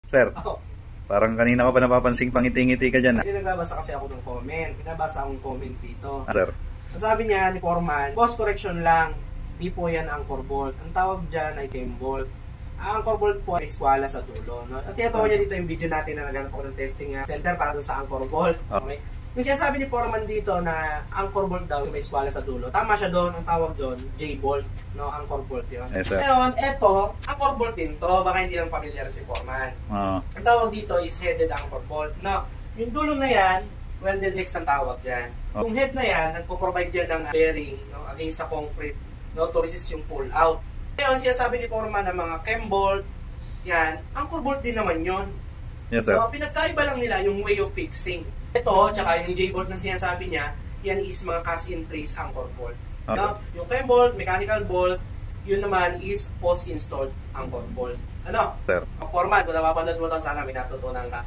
Sir, Ako, parang kanina ko pa napapansing pangiti-ngiti ka dyan. hindi nagbabasa kasi ako ng comment. Binabasa akong comment dito. Sir, Ang sabi niya ni Foreman, boss correction lang. Di po yan anchor bolt. Ang tawag dyan ay cam bolt. Ang anchor bolt po ay eskwala sa dulo. No? At tinatawa niya dito yung video natin na naghanap ako ng testing center para doon sa anchor bolt. Okay? Yung sinasabi ni Foreman dito na anchor bolt daw may eskwala sa dulo. Tama siya doon. Ang tawag doon, J-bolt. No? Anchor bolt yun. Yes, sir. Ngayon, eto, anchor bolt din to. Baka hindi lang familiar si Foreman. Ang tawag dito is headed anchor bolt. No? Yung dulo na yan, welded hex ang tawag dyan. Yung head na yan, nagpo-provide dyan ng bearing, no, against sa concrete, no, to resist yung pull out. Ngayon, siya sabi ni Foreman ng mga chem bolt, yan, anchor bolt din naman yun. yes, sir. So, pinagkaiba lang nila yung way of fixing. Ito, tsaka yung J-bolt na sinasabi niya, yan is mga cast-in-place anchor bolt. Okay. No? Yung chem bolt, mechanical bolt, yun naman is post-installed anchor bolt. Ano? Sir. Foreman, kung napapanood mo ito, sana may natutunan ka.